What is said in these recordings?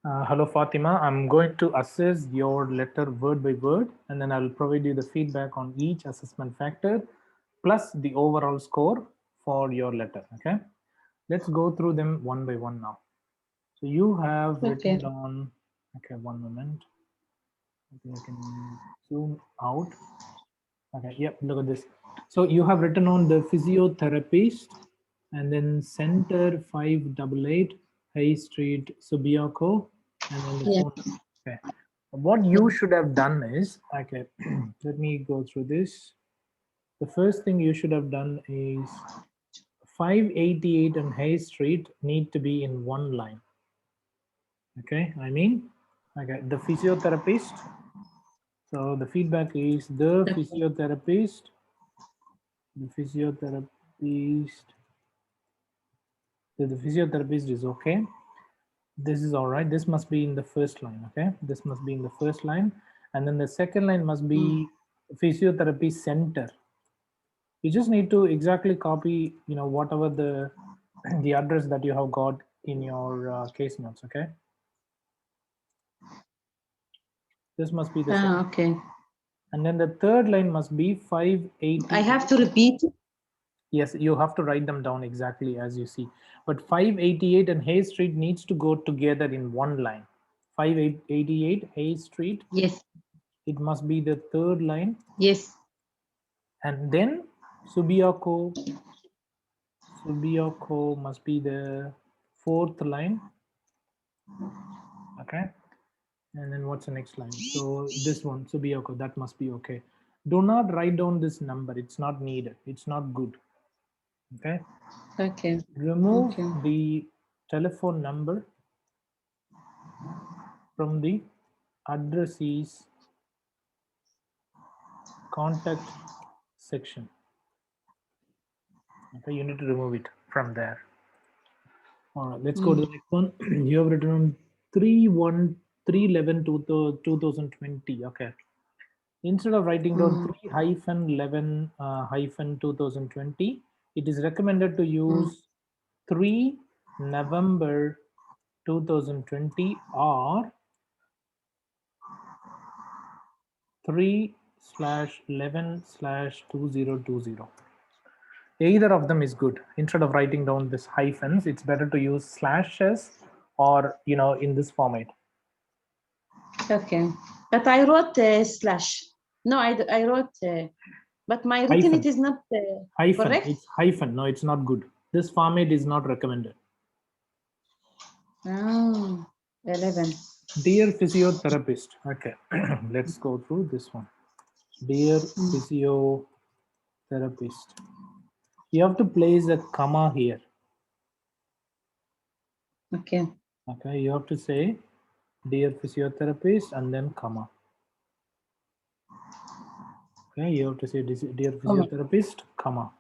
Hello, Fatima. I'm going to assess your letter word by word, and then I'll provide you the feedback on each assessment factor plus the overall score for your letter. Okay. Let's go through them one by one now. So you have written Okay. down, okay, one moment. I think I can zoom out. Okay, yep, look at this. So you have written on the physiotherapist and then Center 588, High Street, Subiaco, and then the Yeah. phone number. Okay. What you should have done is, okay, let me go through this. The first thing you should have done is 588 and High Street need to be in one line. Okay, okay, the physiotherapist. So the feedback is the physiotherapist, the physiotherapist is okay. This is all right. This must be in the first line. Okay, this must be in the first line, and then the second line must Mm. be physiotherapy center. You just need to exactly copy, whatever the the address that you have got in your case notes. Okay, this must be the second. Okay. And then the third line must be I have 588. to repeat. Yes, you have to write them down exactly as you see. But 588 and Hay Street needs to go together in one line. 588 Hay Street, Yes. it must be the third line. Yes. And then Subiaco, Subiaco must be the fourth line. Okay. And then what's the next line? So this one, Subiaco, that must be okay. Do not write down this number. It's not needed. It's not good. Okay. Okay. Remove Okay. the telephone number from the addressees contact section. Okay, you need to remove it from there. All right, let's go to Mm. the next one. You have written on 3/1/3/11/2020. Okay. Instead of writing down Mm. 3 hyphen 11 hyphen 2020, it is recommended to Mm. use 3 November 2020 or 3/11/2020. Either of them is good. Instead of writing down this hyphens, it's better to use slashes or in this format. Okay. But I wrote slash. No, I wrote, but my written it Hyphen, is not hyphen. correct. It's hyphen. No, it's not good. This format is not recommended. Oh, 11. Dear physiotherapist. Okay, let's go through this one. Dear Mm. physiotherapist. You have to place a comma here. Okay. Okay, you have to say dear physiotherapist and then comma. Okay, you have to say dear Come on. physiotherapist, comma.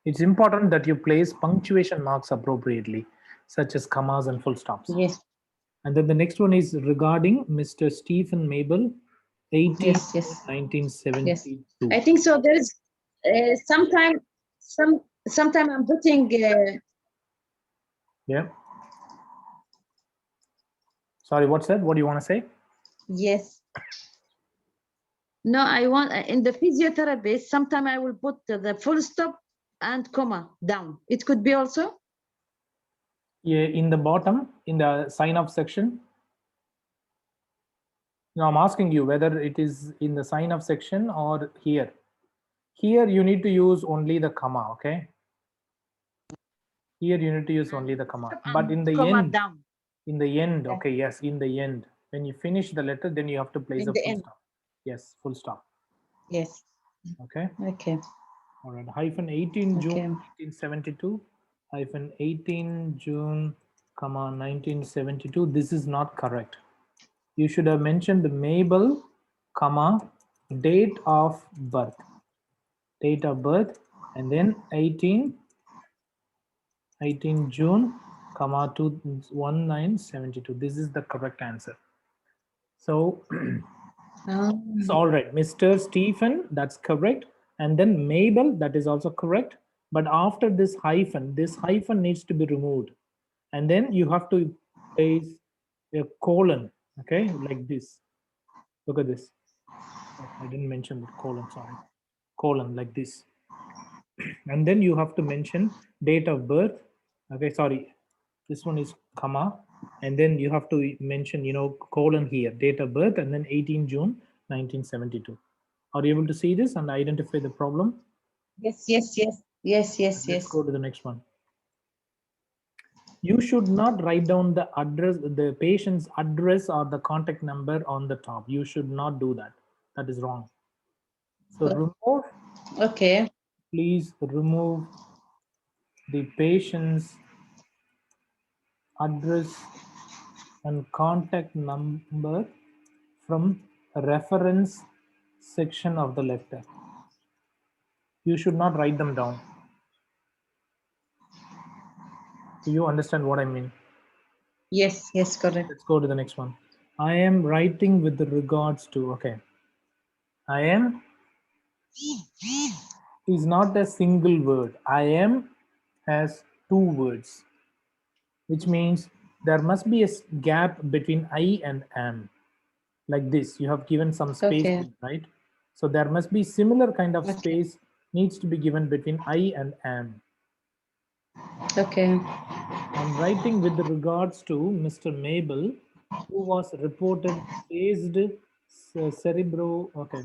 It's important that you place punctuation marks appropriately, such as commas and full stops. Yes. And then the next one is regarding Mr. Stephen Mabel, 18 Yes. Yes. June Yes. 1972. I think so. There is sometime sometime I'm putting Yeah. Sorry, what's that? What do you want to say? yes. No, I want in the physiotherapist. Sometime I will put the full stop and comma down. It could be also. Yeah, in the bottom, in the sign up section. Now I'm asking you whether it is in the sign up section or here. Here you need to use only the comma, okay? Here you need to use And only the full comma. stop But and comma down. in the end, Okay. okay, yes, in the end, when you finish the letter, then you have to place In a the full end. stop. Yes, full stop. Yes. Okay. Okay. All right. Hyphen 18 June Okay. 1972. Hyphen 18 June, comma 1972. This is not correct. You should have mentioned Mabel, comma, date of birth. Date of birth, and then 18 June, comma 1972. This is the correct answer. So it's Um, all right. Mr. Stephen, that's correct. And then Mabel, that is also correct. But after this hyphen needs to be removed. And then you have to place a colon, okay, like this. Look at this. Oh, I didn't mention the colon, sorry. Colon like this. And then you have to mention date of birth. Okay, sorry. This one is comma. And then you have to mention, colon here, date of birth, and then 18 June 1972. Are you able to see this and identify the problem? Yes, yes, yes, yes, yes, Let's yes. go to the next one. You should not write down the address, the patient's address or the contact number on the top. You should not do that. That is wrong. So remove, Okay. please remove the patient's address and contact number from reference section of the letter. You should not write them down. Do you understand what I mean? Yes, yes, correct. Let's go to the next one. I am writing with regards to, okay. I am is not a single word. I am has two words, which means there must be a gap between I and am. Like this, you have given some space Okay. here, right? So there must be similar kind of Okay. space needs to be given between I and am. Okay. I'm writing with regards to Mr. Mabel, who was reported phased cerebro. Okay,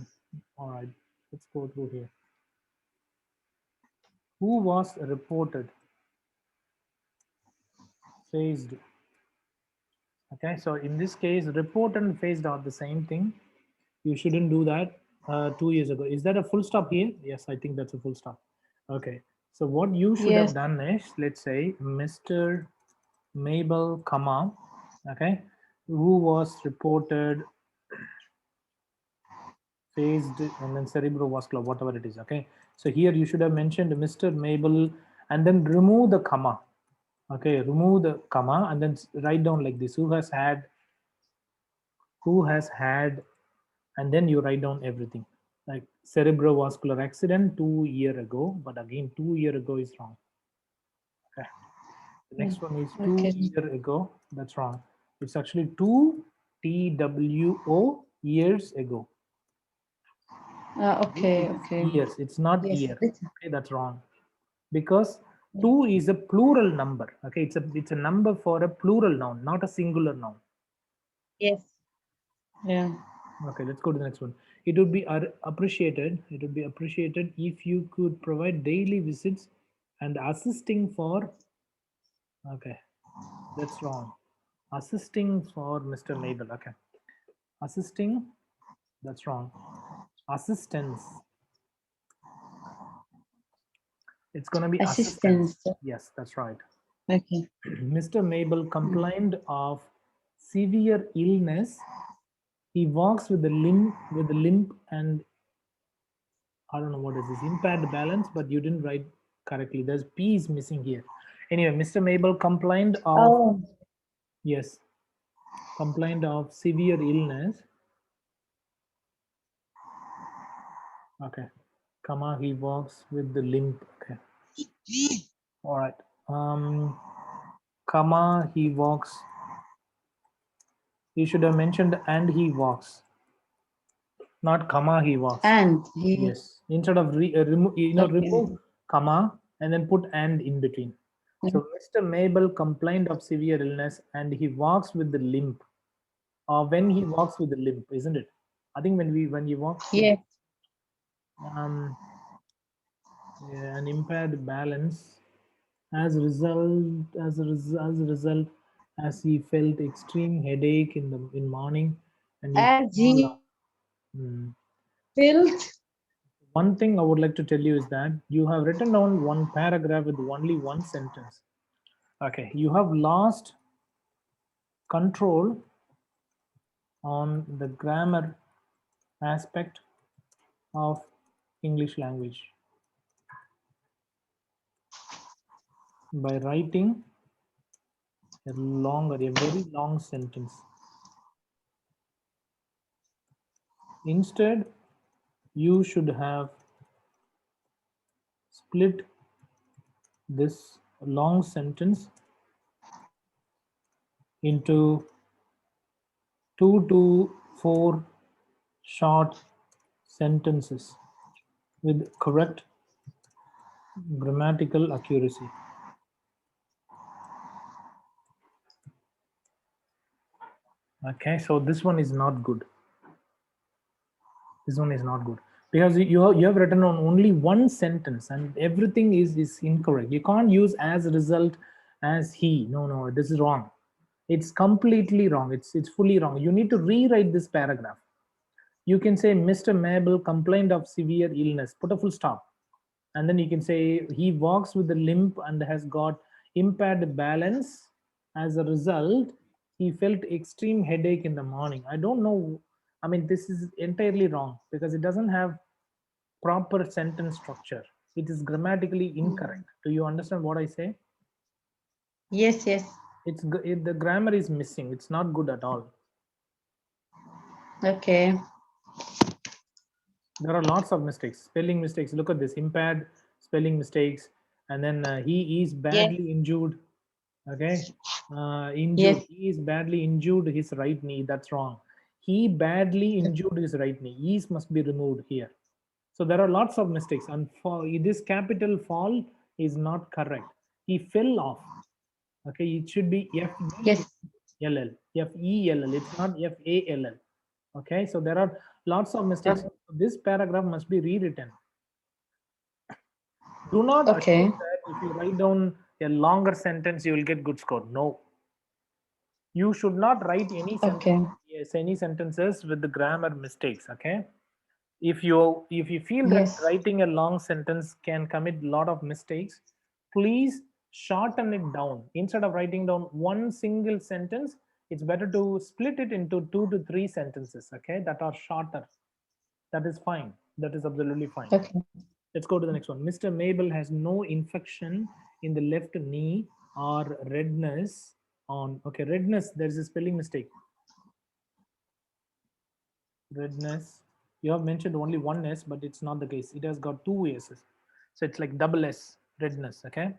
all right, let's go through here. Who was reported phased? Okay, so in this case, report and phased are the same thing. You shouldn't do that 2 years ago. Is that a full stop here? Yes, I think that's a full stop. Okay, so what you should have Yes. done is, let's say, Mr. Mabel, comma, okay, who was reported phased and then cerebrovascular, whatever it is. Okay, so here you should have mentioned Mr. Mabel and then remove the comma. Okay, remove the comma and then write down like this: who has had, and then you write down everything like cerebrovascular accident 2 years ago. But again, 2 years ago is wrong. Okay, the next one is Okay. 2 years ago. That's wrong. It's actually 2 TWO years ago. Okay. It is Okay. years. It's not Yes. year. Okay, that's wrong because two is a plural number. Okay, it's a number for a plural noun, not a singular noun. Yes. Yeah. Okay, let's go to the next one. It would be appreciated. It would be appreciated if you could provide daily visits and assisting for. Okay, that's wrong. Assisting for Mr. Mabel. Okay, assisting. That's wrong. Assistance. It's gonna be assistance. Assistance. Yes, that's right. Okay. Mr. Mabel complained of severe illness. He walks with a limp and I don't know what is this, impaired balance, but you didn't write correctly. There's P is missing here. Anyway, Mr. Mabel complained of, Oh. yes, complained of severe illness. Okay, comma, he walks with the limp. Okay, all right. Comma, he walks. You should have mentioned and he walks, not comma, he walks. And he. Yes, instead of Okay. remove comma and then put and in between. So Mr. Mabel complained of severe illness and he walks with the limp. Or when he walks with the limp, isn't it? I think when he walks with Yes. um, an impaired balance, as a result, as he felt extreme headache in morning, and he As fall. he Hmm. felt. One thing I would like to tell you is that you have written down one paragraph with only one sentence. Okay, you have lost control on the grammar aspect of English language by writing a very long sentence. Instead, you should have split this long sentence into 2 to 4 short sentences with correct grammatical accuracy. Okay, so this one is not good. This one is not good because you have written on only one sentence and everything is incorrect. You can't use as a result as he. No, this is wrong. It's completely wrong. It's fully wrong. You need to rewrite this paragraph. You can say Mr. Mabel complained of severe illness. Put a full stop. And then you can say he walks with a limp and has got impaired balance. As a result, he felt extreme headache in the morning. I don't know. I mean, this is entirely wrong because it doesn't have proper sentence structure. It is grammatically incorrect. Do you understand what I say? Yes, yes. The grammar is missing. It's not good at all. Okay. There are lots of mistakes, spelling mistakes. Look at this: impaired, spelling mistakes, and then he is Yes, badly injured. Okay, yes. injured. He is badly injured his right knee. That's wrong. He badly injured his right knee. E's must be removed here. So there are lots of mistakes, and for this capital fall is not correct. He fell off. Okay, it should be Yes. F-E-L-L. F-E-L-L. It's not F-A-L-L. Okay, so there are lots of mistakes. This paragraph must be rewritten. Do not Okay. assume that if you write down a longer sentence, you will get good score. No, you should not write any Okay. sentence, yes, any sentences with the grammar mistakes. Okay, if you feel that Yes. writing a long sentence can commit a lot of mistakes, please shorten it down. Instead of writing down one single sentence, it's better to split it into 2 to 3 sentences, okay, that are shorter. That is fine. That is absolutely fine. Okay. Let's go to the next one. Mr. Mabel has no infection in the left knee or redness on. Okay, redness, there's a spelling mistake. Redness. You have mentioned only one S, but it's not the case. It has got two S's. So it's like double S, redness. Okay.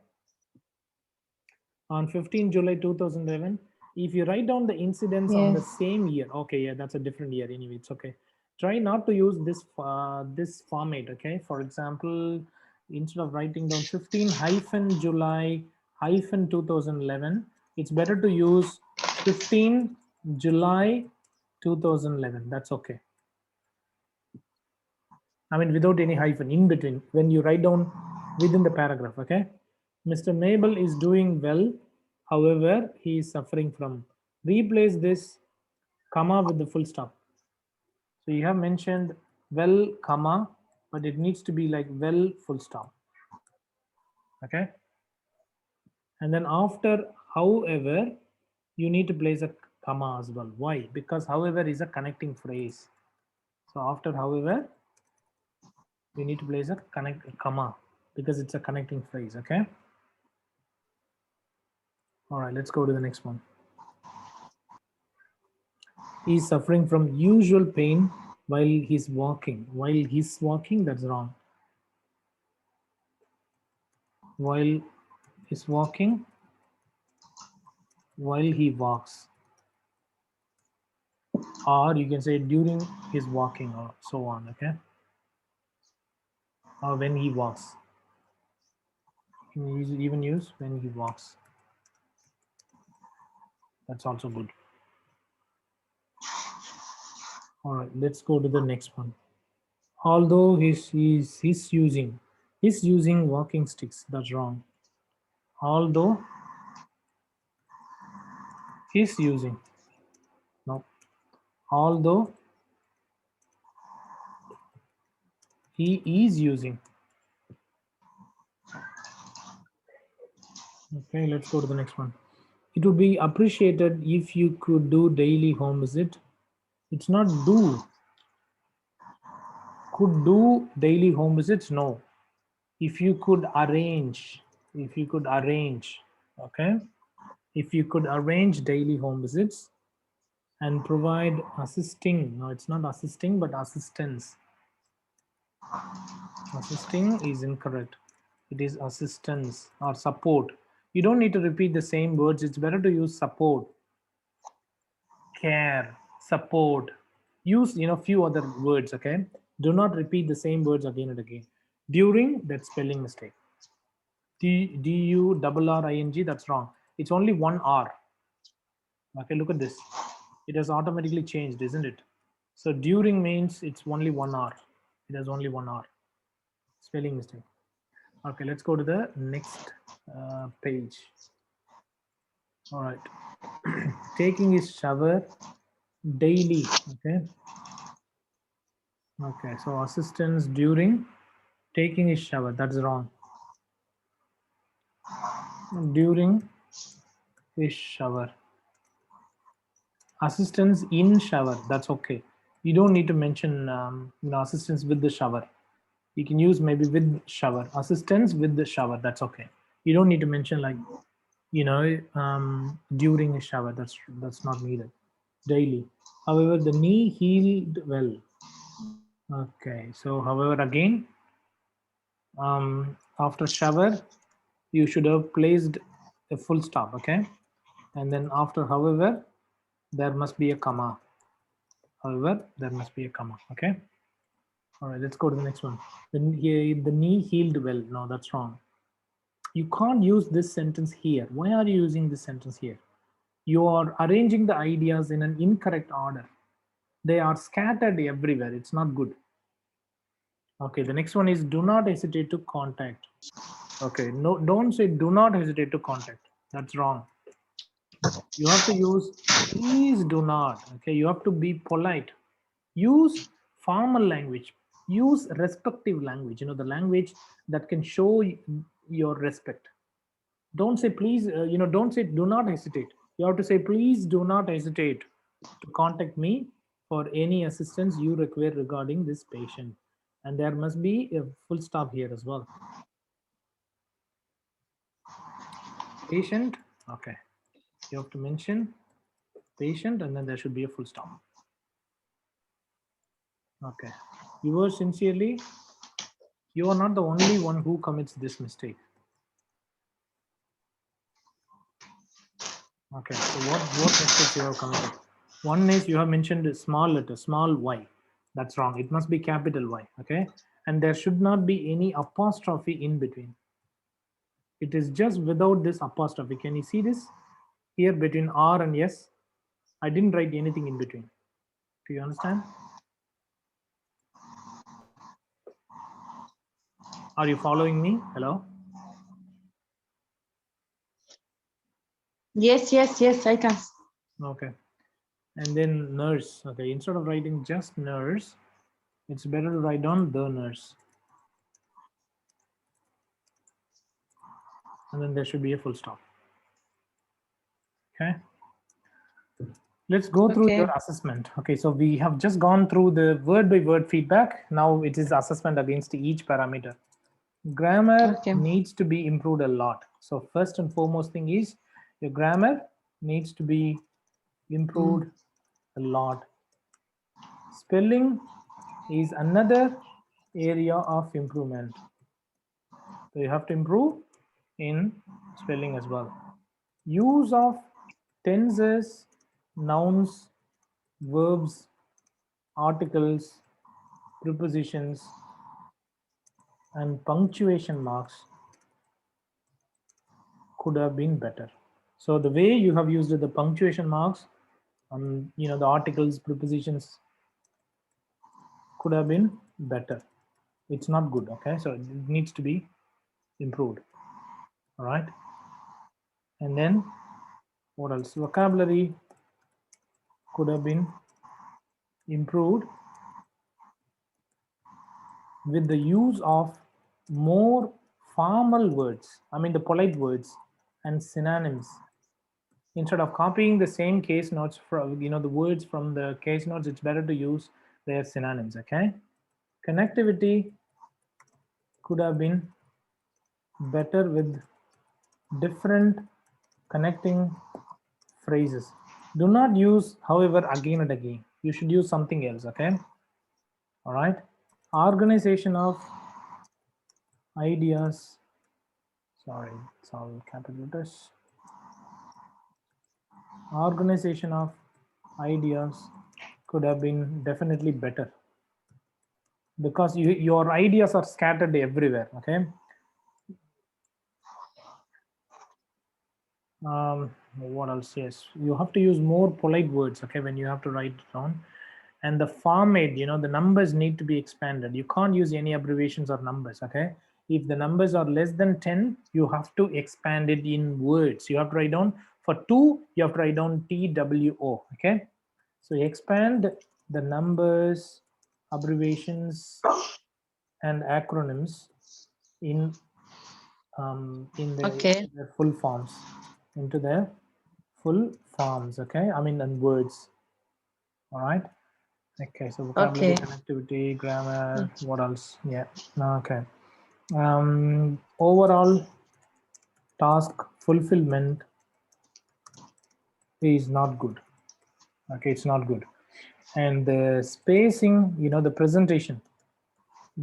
On 15 July 2011, if you write down the incidents on the Yes. same year, okay, yeah, that's a different year anyway. It's okay. Try not to use this format. Okay. For example, instead of writing down 15 hyphen July hyphen 2011, it's better to use 15 July 2011. That's okay. I mean, without any hyphen in between when you write down within the paragraph. Okay. Mr. Mabel is doing well. However, he is suffering from. Replace this comma with the full stop. So you have mentioned well, comma, but it needs to be like well, full stop. Okay. And then after, however, you need to place a comma as well. Why? Because however is a connecting phrase. So after however, you need to place a comma because it's a connecting phrase. Okay. All right, let's go to the next one. He is suffering from usual pain while he's walking. While he's walking, that's wrong. While he's walking, while he walks. Or you can say during his walking or so on, okay? Or when he walks. You can even use when he walks. That's also good. All right, let's go to the next one. Although he's using walking sticks, that's wrong. Although he's using, no. Although he is using. Okay, let's go to the next one. It would be appreciated if you could do daily home visit. It's not do. Could do daily home visits? No. If you could arrange, okay? If you could arrange daily home visits and provide assisting, no, it's not assisting, but assistance. Assisting is incorrect. It is assistance or support. You don't need to repeat the same words. It's better to use support, care, support. Use few other words. Okay, do not repeat the same words again and again. During, that spelling mistake. D-U-R-R-I-N-G, that's wrong. It's only one R. Okay, look at this. It has automatically changed, isn't it? So during means it's only one R. It has only one R. Spelling mistake. Okay, let's go to the next page. All right. Taking his shower daily. Okay. Okay, so assistance during taking his shower. That's wrong. During his shower. Assistance in shower. That's okay. You don't need to mention assistance with the shower. You can use maybe with shower. Assistance with the shower. That's okay. You don't need to mention like during a shower. That's not needed. Daily. However, the knee healed well. Okay. So, however, again, after shower, you should have placed a full stop. Okay. And then after, however, there must be a comma. However, there must be a comma. Okay. All right. Let's go to the next one. The knee healed well. No, that's wrong. You can't use this sentence here. Why are you using this sentence here? You are arranging the ideas in an incorrect order. They are scattered everywhere. It's not good. Okay, the next one is do not hesitate to contact. Okay, no, don't say do not hesitate to contact. That's wrong. You have to use please do not. Okay, you have to be polite. Use formal language. Use respective language. The language that can show your respect. Don't say please, don't say do not hesitate. You have to say please do not hesitate to contact me for any assistance you require regarding this patient. And there must be a full stop here as well. Patient, okay. You have to mention patient and then there should be a full stop. Okay. Yours sincerely, you are not the only one who commits this mistake. Okay, so what mistakes you have committed? One is you have mentioned a small letter, small y. That's wrong. It must be capital Y. Okay, and there should not be any apostrophe in between. It is just without this apostrophe. Can you see this here between R and S? I didn't write anything in between. Do you understand? Are you following me? Hello? Yes, I can. Okay. And then nurse. Okay, instead of writing just nurse, it's better to write down the nurse. And then there should be a full stop. Okay. Let's go through your assessment. Okay, so we have just gone through the word by word feedback. Now it is assessment against each parameter. Grammar needs to be improved a lot. So first and foremost thing is your grammar needs to be improved a lot. Spelling is another area of improvement. So you have to improve in spelling as well. Use of tenses, nouns, verbs, articles, prepositions, and punctuation marks could have been better. So the way you have used the punctuation marks, the articles, prepositions could have been better. It's not good. Okay, so it needs to be improved. All right. And then what else? Vocabulary could have been improved with the use of more formal words, the polite words and synonyms. Instead of copying the same case notes from the words from the case notes, it's better to use their synonyms. Okay. Connectivity could have been better with different connecting phrases. Do not use however again and again. You should use something else. Okay. All right. Organization of ideas. Sorry, it's all capital letters. Organization of ideas could have been definitely better, because your ideas are scattered everywhere. Okay. What else? Yes, you have to use more polite words, okay, when you have to write it down. And the format, the numbers need to be expanded. You can't use any abbreviations or numbers, okay. If the numbers are less than 10, you have to expand it in words. You have to write down, for 2 you have to write down TWO, okay. So expand the numbers, abbreviations and acronyms in Okay. their full forms, into their full forms, okay, I mean, and words. All right. Okay, so vocabulary, Okay. connectivity, grammar, what else? Yeah. Okay. Overall task fulfillment is not good. Okay, it's not good. And the spacing, the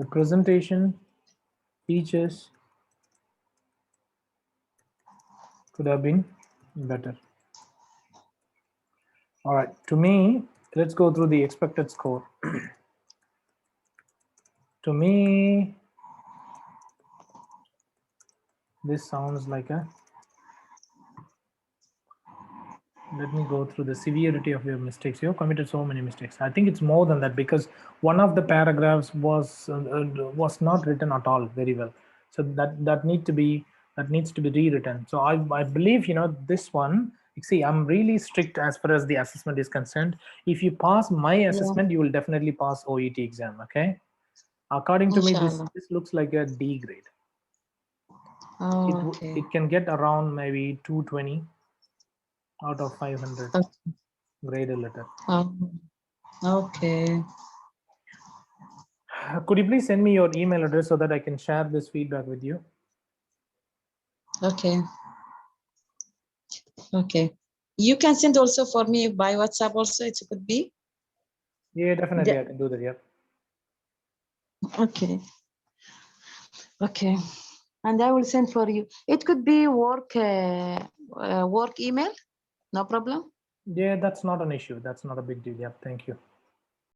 presentation features could have been better. All right, to me, let's go through the expected score. To me, this sounds like a, let me go through the severity of your mistakes. You have committed so many mistakes. I think it's more than that, because one of the paragraphs was not written at all very well. So that needs to be rewritten. So I believe this one. See, I'm really strict as far as the assessment is concerned. If you pass my Yeah. assessment, you will definitely pass OET exam. Okay. According to me, this Inshallah. looks like a D grade. Oh, okay. It can get around maybe 220 out of 500 graded letter. Okay. Could you please send me your email address so that I can share this feedback with you? Okay. Okay. You can send also for me by WhatsApp also, it could be. Yeah, definitely, I can do that. Yeah. Okay. Okay. And I will send for you. It could be work email, no problem. Yeah, that's not an issue. That's not a big deal. Yeah, thank you.